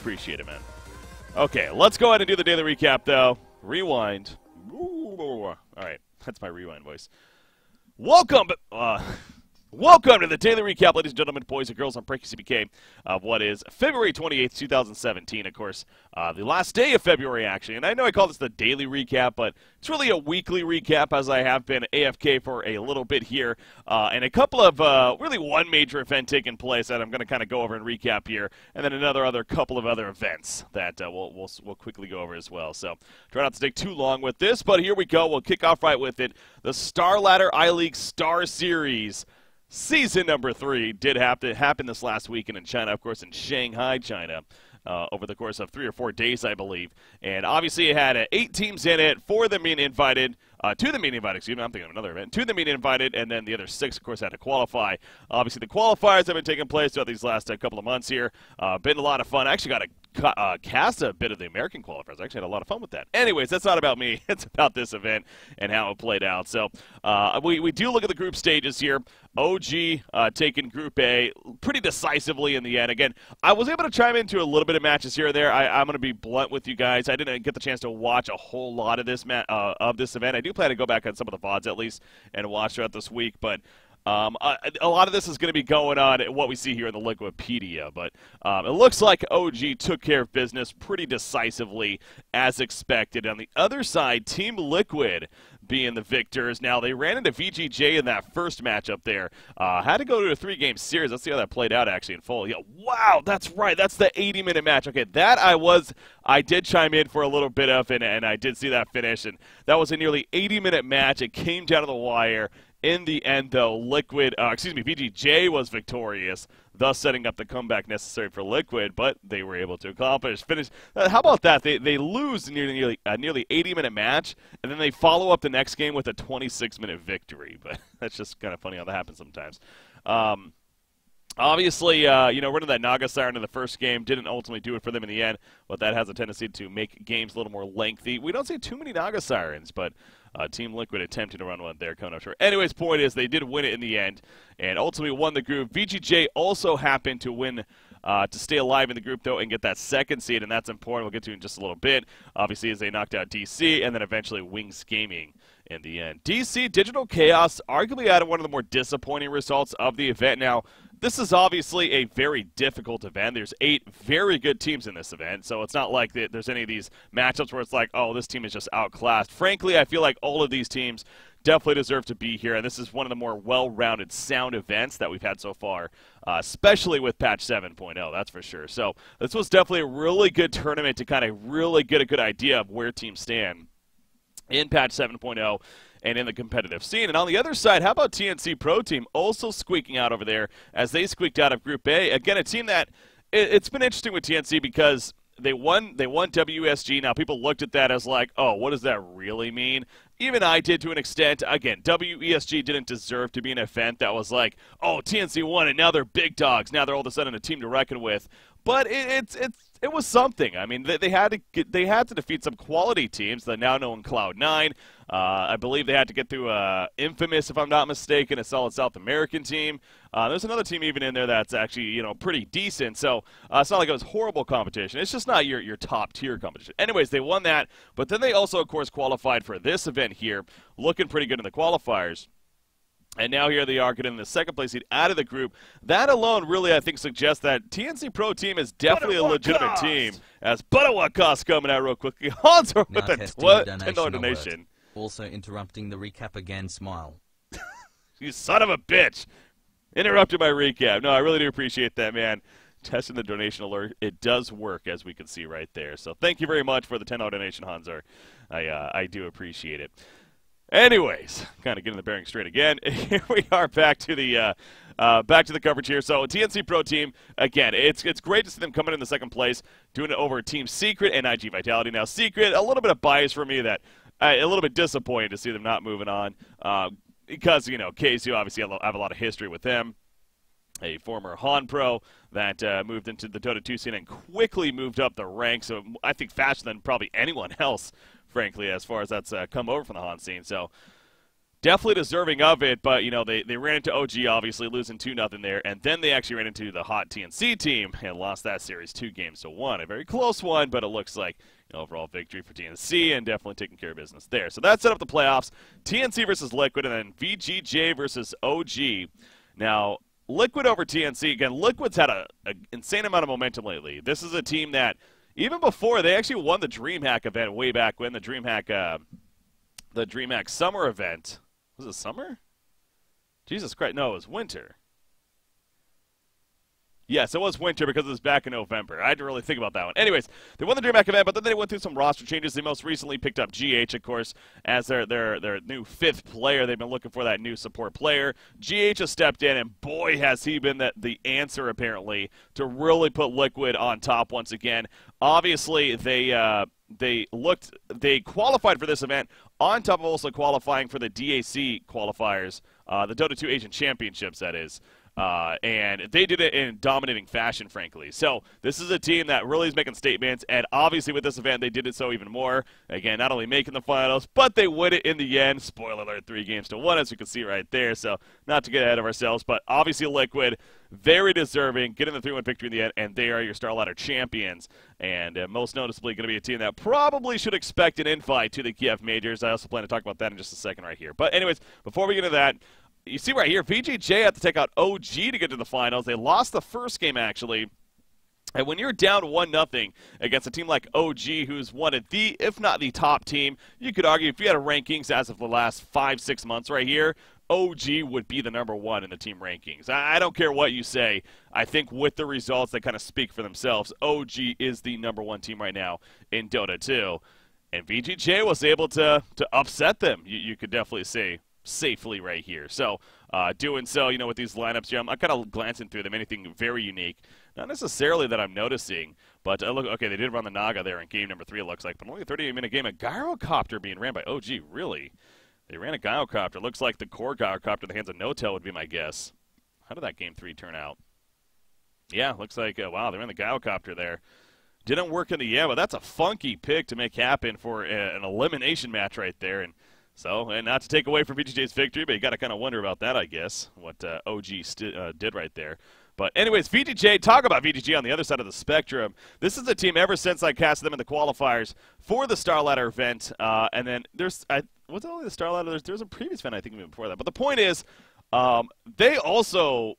appreciate it, man. Okay, let's go ahead and do the daily recap, though. Rewind. All right, that's my rewind voice. Welcome to the daily recap, ladies and gentlemen, boys and girls, on BreakyCPK of what is February 28th, 2017. Of course, the last day of February, actually. And I know I call this the daily recap, but it's really a weekly recap, as I have been AFK for a little bit here. And a couple of, really one major event taking place that I'm going to kind of go over and recap here. And then another couple of other events that we'll quickly go over as well. So try not to take too long with this, but here we go. We'll kick off right with it. The Star Ladder I-League Star Series. Season number 3 did happen this last weekend in China, of course, in Shanghai, China, over the course of 3 or 4 days, I believe. And obviously it had 8 teams in it, 4 of them being invited, 2 of them being invited, excuse me, I'm thinking of another event. 2 of them being invited, and then the other 6, of course, had to qualify. Obviously the qualifiers have been taking place throughout these last couple of months here. Been a lot of fun. I actually got to cast a bit of the American qualifiers. I actually had a lot of fun with that. Anyways, that's not about me. It's about this event and how it played out. So we do look at the group stages here. OG taking Group A pretty decisively in the end. Again, I was able to chime into a little bit of matches here or there. I'm going to be blunt with you guys. I didn't get the chance to watch a whole lot of this event. I do plan to go back on some of the VODs at least and watch throughout this week, but a lot of this is going to be going on what we see here in the Liquipedia, but it looks like OG took care of business pretty decisively as expected. On the other side, Team Liquid being the victors. Now, they ran into VGJ in that first matchup there. Had to go to a 3-game series. Let's see how that played out, actually, in full. Yeah, wow, that's right. That's the 80-minute match. Okay, that I did chime in for a little bit of, and I did see that finish, and that was a nearly 80-minute match. It came down to the wire. In the end, though, VGJ was victorious, thus setting up the comeback necessary for Liquid, but they were able to finish. How about that? They lose a nearly 80-minute match, and then they follow up the next game with a 26-minute victory. But that's just kind of funny how that happens sometimes. Obviously, running that Naga Siren in the first game didn't ultimately do it for them in the end, but that has a tendency to make games a little more lengthy. We don't see too many Naga Sirens, but Team Liquid attempted to run one there, coming up short. Anyways, point is, they did win it in the end, and ultimately won the group. VGJ also happened to win, to stay alive in the group, though, and get that second seed, and that's important. We'll get to in just a little bit, obviously, as they knocked out DC, and then eventually Wings Gaming in the end. DC, Digital Chaos, arguably had one of the more disappointing results of the event. Now, this is obviously a very difficult event. There's 8 very good teams in this event, so it's not like there's any of these matchups where it's like, oh, this team is just outclassed. Frankly, I feel like all of these teams definitely deserve to be here, and this is one of the more well-rounded sound events that we've had so far, especially with patch 7.0, that's for sure. So this was definitely a really good tournament to kind of really get a good idea of where teams stand in patch 7.0 and in the competitive scene. And on the other side, how about TNC Pro Team also squeaking out over there as they squeaked out of Group A? Again, a team that it's been interesting with TNC because they won WSG. Now, people looked at that as like, oh, what does that really mean? Even I did to an extent. Again, WESG didn't deserve to be an event that was like, oh, TNC won and now they're big dogs. Now they're all of a sudden a team to reckon with. But it was something. I mean, they had to defeat some quality teams. The now known Cloud9. I believe they had to get through Infamous, if I'm not mistaken, a solid South American team. There's another team even in there that's actually pretty decent. So it's not like it was horrible competition. It's just not your top tier competition. Anyways, they won that, but then they also, of course, qualified for this event here, looking pretty good in the qualifiers. And now here they are getting the second place seed out of the group. That alone really, I think, suggests that TNC Pro Team is definitely a legitimate team. As Butterwalk coming out real quickly. Hanser with a $10 donation. Also interrupting the recap again, smile. You son of a bitch. Interrupted my recap. No, I really do appreciate that, man. Testing the donation alert. It does work, as we can see right there. So thank you very much for the $10 donation, Hanser. I do appreciate it. Anyways, kind of getting the bearing straight again. Here we are back to the coverage here. So TNC Pro Team, again, it's great to see them coming in the second place, doing it over Team Secret and IG Vitality. Now, Secret, a little bit of bias for me that a little bit disappointed to see them not moving on because, KSU obviously have a lot of history with them. A former Han Pro that moved into the Dota 2 scene and quickly moved up the ranks, so I think faster than probably anyone else, frankly, as far as that's come over from the Han scene. So definitely deserving of it, but, they ran into OG, obviously, losing 2-0 there, and then they actually ran into the hot TNC team and lost that series 2-1. A very close one, but it looks like an overall victory for TNC and definitely taking care of business there. So that set up the playoffs. TNC versus Liquid, and then VGJ versus OG. Now, Liquid over TNC. Again, Liquid's had an insane amount of momentum lately. This is a team that, even before, they actually won the DreamHack event way back when, the DreamHack summer event. Was it summer? Jesus Christ. No, it was winter. Yes, it was winter because it was back in November. I didn't really think about that one. Anyways, they won the DreamHack event, but then they went through some roster changes. They most recently picked up GH, of course, as their new 5th player. They've been looking for that new support player. GH has stepped in, and boy, has he been the answer, apparently, to really put Liquid on top once again. Obviously, they qualified for this event on top of also qualifying for the DAC qualifiers, the Dota 2 Asian Championships, that is. And they did it in dominating fashion, frankly. So this is a team that really is making statements, and obviously with this event, they did it so even more. Again, not only making the finals, but they win it in the end. Spoiler alert, 3-1, as you can see right there. So not to get ahead of ourselves, but obviously Liquid, very deserving, getting the 3-1 victory in the end, and they are your Star Ladder champions. And most noticeably going to be a team that probably should expect an invite to the Kiev Majors. I also plan to talk about that in just a second right here. But anyways, before we get into that, you see right here, VGJ had to take out OG to get to the finals. They lost the first game, actually. And when you're down 1-0 against a team like OG, who's one of the, if not the top team, you could argue if you had a rankings as of the last 5-6 months right here, OG would be the #1 in the team rankings. I don't care what you say. I think with the results, they kind of speak for themselves. OG is the #1 team right now in Dota 2. And VGJ was able to upset them, you could definitely say, safely right here. So doing so, with these lineups here, I'm kind of glancing through them. Anything very unique? Not necessarily that I'm noticing, but look, okay, they did run the Naga there in game number 3, it looks like, but only a 38-minute game. A gyrocopter being ran by OG, really? They ran a gyrocopter. Looks like the core gyrocopter in the hands of Notel would be my guess. How did that game 3 turn out? Yeah, looks like, wow, they ran the gyrocopter there. Didn't work in the end, but that's a funky pick to make happen for an elimination match right there. And so, and not to take away from VGJ's victory, but you got to kind of wonder about that, I guess, what OG did right there. But anyways, VGJ, talk about VGJ on the other side of the spectrum. This is a team ever since I casted them in the qualifiers for the Star Ladder event. And then was it only the Star Ladder? There's a previous event, I think, even before that. But the point is, they also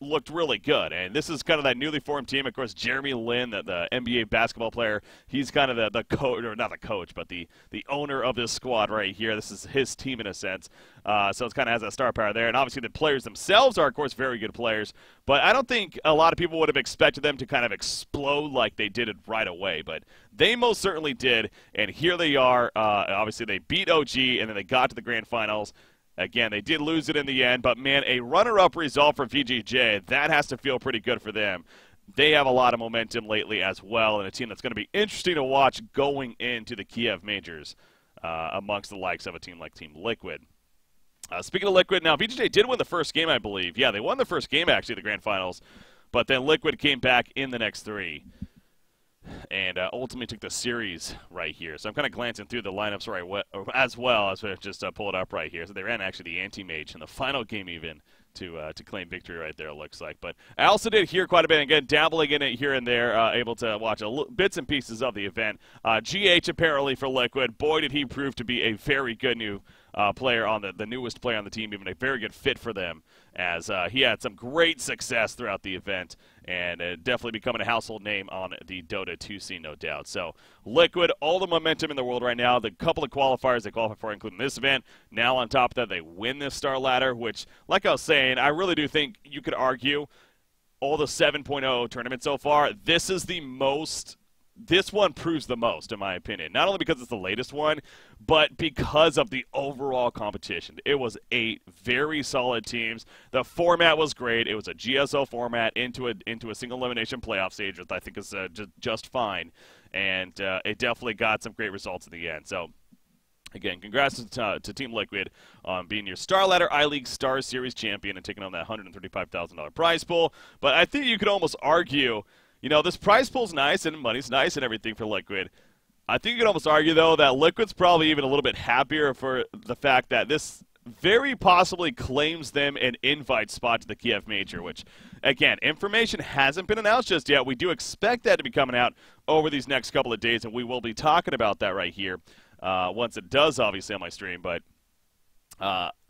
looked really good, and this is kind of that newly formed team. Of course, Jeremy Lin, the NBA basketball player, he's kind of the coach, or not the coach, but the owner of this squad right here. This is his team in a sense, so it kind of has that star power there. And obviously the players themselves are, of course, very good players, but I don't think a lot of people would have expected them to kind of explode like they did it right away, but they most certainly did, and here they are. Obviously they beat OG, and then they got to the grand finals. Again, they did lose it in the end, but, man, a runner-up result for VGJ, that has to feel pretty good for them. They have a lot of momentum lately as well, and a team that's going to be interesting to watch going into the Kiev Majors amongst the likes of a team like Team Liquid. Speaking of Liquid, now, VGJ did win the first game, I believe. Yeah, they won the first game, actually, the grand finals, but then Liquid came back in the next 3. And ultimately took the series right here. So I'm kind of glancing through the lineups as well as we just pull it up right here. So they ran actually the anti-mage in the final game even to claim victory right there, it looks like. But I also did hear quite a bit, again, dabbling in it here and there, able to watch bits and pieces of the event. GH apparently for Liquid, boy did he prove to be a very good new player on the newest player on the team, even a very good fit for them, as he had some great success throughout the event and definitely becoming a household name on the Dota 2 scene, no doubt. So Liquid, all the momentum in the world right now. The couple of qualifiers they qualify for, including this event. Now on top of that, they win this Star Ladder, which, like I was saying, I really do think you could argue all the 7.0 tournaments so far, this is the most. This one proves the most, in my opinion. Not only because it's the latest one, but because of the overall competition. It was 8 very solid teams. The format was great. It was a GSO format into a single elimination playoff stage, which I think is just fine. And it definitely got some great results in the end. So, again, congrats to Team Liquid on being your Star Ladder I-League Star Series champion and taking on that $135,000 prize pool. But I think you could almost argue, this prize pool's nice and money's nice and everything for Liquid. I think you could almost argue, though, that Liquid's probably even a little bit happier for the fact that this very possibly claims them an invite spot to the Kiev Major, which, again, information hasn't been announced just yet. We do expect that to be coming out over these next couple of days, and we will be talking about that right here once it does, obviously, on my stream. But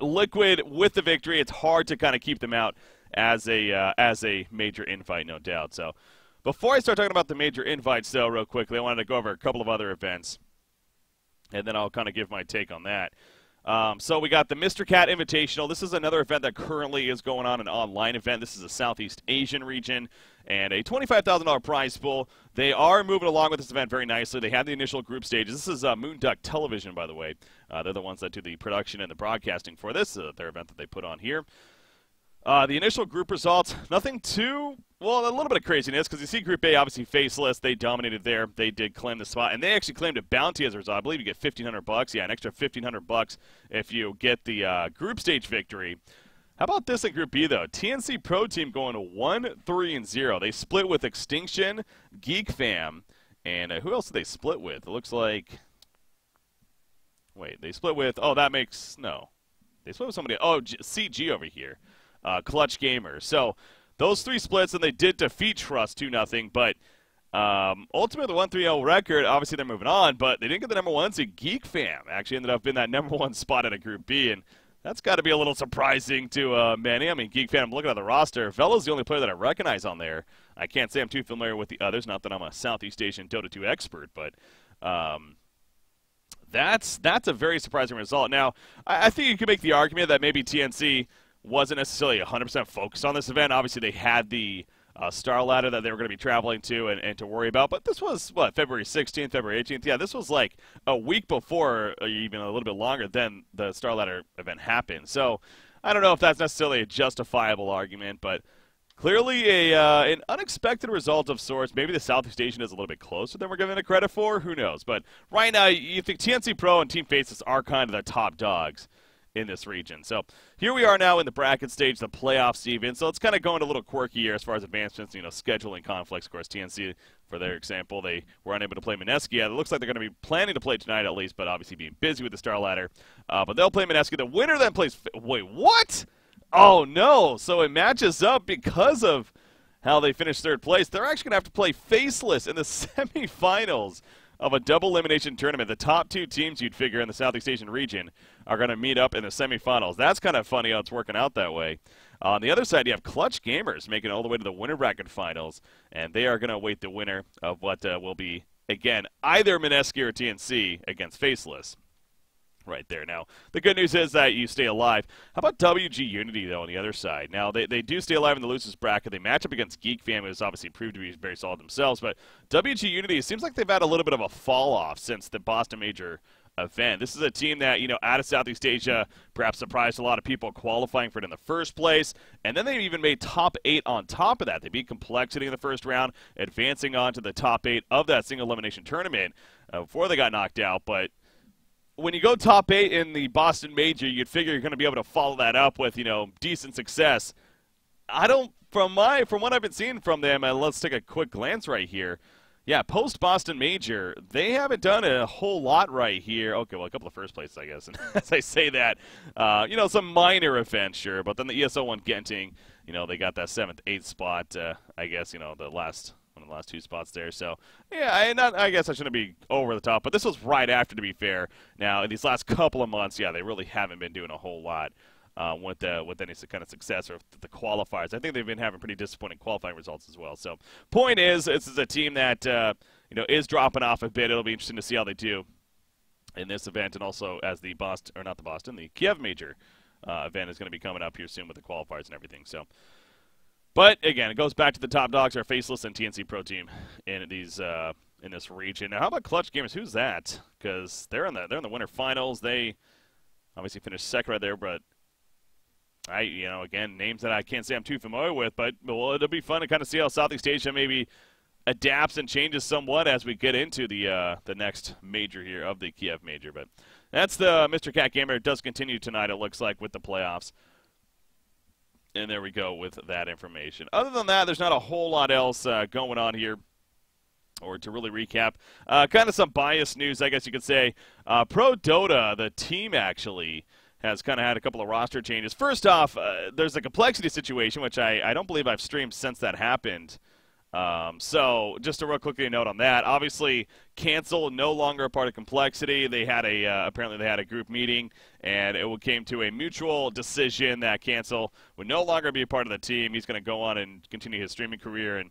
Liquid, with the victory, it's hard to kind of keep them out as a major invite, no doubt. So before I start talking about the major invites, though, real quickly, I wanted to go over a couple of other events, and then I'll kind of give my take on that. So we got the Mr. Cat Invitational. This is another event that currently is going on, an online event. This is a Southeast Asian region and a $25,000 prize pool. They are moving along with this event very nicely. They had the initial group stages. This is Moonduck Television, by the way. They're the ones that do the production and the broadcasting for this, their event that they put on here. The initial group results, nothing too, well, a little bit of craziness, because you see Group A, obviously faceless. They dominated there. They did claim the spot, and they actually claimed a bounty as a result. I believe you get $1,500. Yeah, an extra $1,500 if you get the group stage victory. How about this in Group B, though? TNC Pro Team going to 1-3-0. They split with Extinction, Geek Fam, and who else did they split with? It looks like, wait, they split with, oh, that makes, no. They split with somebody, oh, CG over here. Clutch Gamer. So those three splits, and they did defeat Trust 2-0, but ultimately the 1-3-0 record, obviously they're moving on, but they didn't get the number one seed. Geek Fam actually ended up in that number one spot at a Group B, and that's got to be a little surprising to many. I mean, Geek Fam, I'm looking at the roster. Velo's the only player that I recognize on there. I can't say I'm too familiar with the others, not that I'm a Southeast Asian Dota 2 expert, but that's a very surprising result. Now, I think you could make the argument that maybe TNC wasn't necessarily 100% focused on this event. Obviously, they had the Star Ladder that they were going to be traveling to and to worry about. But this was, what, February 16th, February 18th? Yeah, this was like a week before, or even a little bit longer than the Star Ladder event happened. So I don't know if that's necessarily a justifiable argument, but clearly an unexpected result of sorts. Maybe the Southeast Asian is a little bit closer than we're giving it credit for. Who knows? But right now, you think TNC Pro and Team Faceless are kind of the top dogs in this region. So here we are now in the bracket stage, the playoffs even. So it's kind of going a little quirky here as far as advancements, you know, scheduling conflicts. Of course, TNC, for their example, they were unable to play Mineski. It looks like they're going to be planning to play tonight at least, but obviously being busy with the Star Ladder. But they'll play Mineski. The winner then plays... Wait, what? Oh, no. So it matches up because of how they finished third place. They're actually going to have to play Faceless in the semifinals of a double elimination tournament. The top two teams you'd figure in the Southeast Asian region are going to meet up in the semifinals. That's kind of funny how it's working out that way. On the other side, you have Clutch Gamers making it all the way to the winner bracket finals, and they are going to await the winner of what will be, again, either Mineski or TNC against Faceless. Right there. Now, the good news is that you stay alive. How about WG Unity, though, on the other side? Now, they do stay alive in the losers bracket. They match up against Geek Fam, who's obviously proved to be very solid themselves, but WG Unity, it seems like they've had a little bit of a fall-off since the Boston Major event. This is a team that, you know, out of Southeast Asia, perhaps surprised a lot of people qualifying for it in the first place, and then they even made top 8 on top of that. They beat Complexity in the first round, advancing on to the top 8 of that single elimination tournament before they got knocked out, but when you go top 8 in the Boston Major, you'd figure you're going to be able to follow that up with, you know, decent success. I don't, from what I've been seeing from them, and let's take a quick glance right here. Yeah, post-Boston Major, they haven't done a whole lot right here. Okay, well, a couple of first places, I guess. And as I say that, you know, some minor events, sure. But then the ESO one Genting, you know, they got that 7th, 8th spot, I guess, you know, one of the last 2 spots there. So, yeah, I guess I shouldn't be over the top, but this was right after, to be fair. Now, in these last couple of months, yeah, they really haven't been doing a whole lot with any kind of success or the qualifiers. I think they've been having pretty disappointing qualifying results as well. So, point is, this is a team that, you know, is dropping off a bit. It'll be interesting to see how they do in this event, and also as the the Kiev Major event is going to be coming up here soon with the qualifiers and everything. So, but again, it goes back to the top dogs are Faceless and TNC Pro Team in these in this region. Now, how about Clutch Gamers? Who's that? Because they're in the winter finals. They obviously finished second right there, but again, names that I can't say I'm too familiar with. But well, it'll be fun to kind of see how Southeast Asia maybe adapts and changes somewhat as we get into the next major here of the Kiev Major. But that's the Mr. Cat Gamer. It does continue tonight, it looks like, with the playoffs. And there we go with that information. Other than that, there's not a whole lot else going on here. Or to really recap, kind of some biased news, I guess you could say. Pro Dota, the team actually, has kind of had a couple of roster changes. First off, there's a complexity situation, which I don't believe I've streamed since that happened. So just a real quickly note on that. Obviously, Cancel no longer a part of Complexity. They had apparently they had a group meeting, and it came to a mutual decision that Cancel would no longer be a part of the team. He's going to go on and continue his streaming career and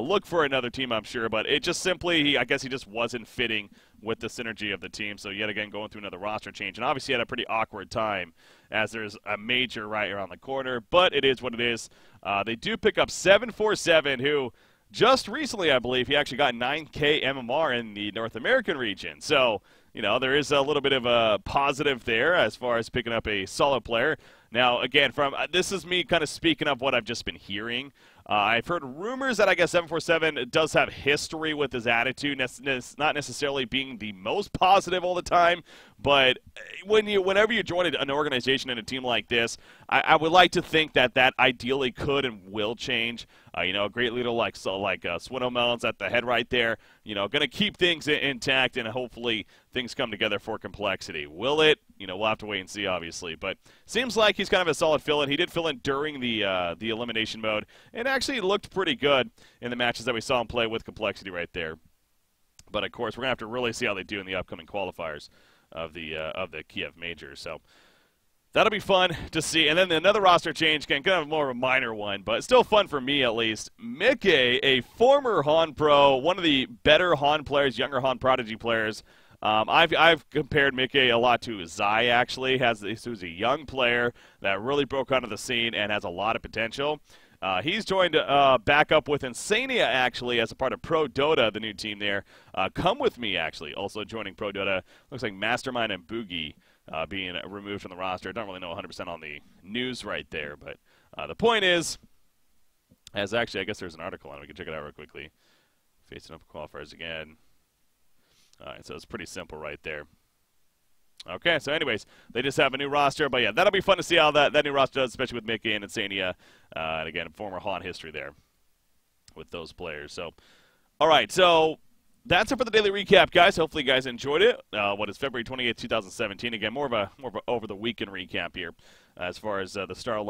look for another team, I'm sure. But it just simply, I guess he just wasn't fitting with the synergy of the team. So yet again, going through another roster change, and obviously had a pretty awkward time as there's a major right around the corner. But it is what it is. They do pick up 747, who just recently, I believe, he actually got 9K MMR in the North American region. So, you know, there is a little bit of a positive there as far as picking up a solid player. Now, again, this is me kind of speaking of what I've just been hearing. I've heard rumors that I guess 747 does have history with his attitude, not necessarily being the most positive all the time, but whenever you join an organization and a team like this, I would like to think that ideally could and will change. You know, a great leader like Swinno Melons at the head right there, you know, going to keep things intact, and hopefully things come together for Complexity. Will it? You know, we'll have to wait and see, obviously. But seems like he's kind of a solid fill-in. He did fill in during the elimination mode, and actually looked pretty good in the matches that we saw him play with Complexity right there. But of course, we're gonna have to really see how they do in the upcoming qualifiers of the Kiev Majors. So that'll be fun to see. And then another roster change, kind of more of a minor one, but still fun for me at least. Mickey, a former Han Pro, one of the better Han players, younger Han Prodigy players. I've compared Mickey a lot to Zai, actually. Who's a young player that really broke onto the scene and has a lot of potential. He's joined back up with Insania, actually, as a part of Pro Dota, the new team there. Come With Me, actually, also joining Pro Dota. Looks like Mastermind and Boogie being removed from the roster. Don't really know 100% on the news right there, but the point is, I guess there's an article on it. We can check it out real quickly. Facing up qualifiers again. All right, so it's pretty simple right there. Okay, so anyways, they just have a new roster. But yeah, that'll be fun to see how that new roster does, especially with Mickey and Insania. And again, former Han history there with those players. So, all right, so that's it for the daily recap, guys. Hopefully you guys enjoyed it. What is February 28th, 2017? Again, more of a over the weekend recap here as far as the Star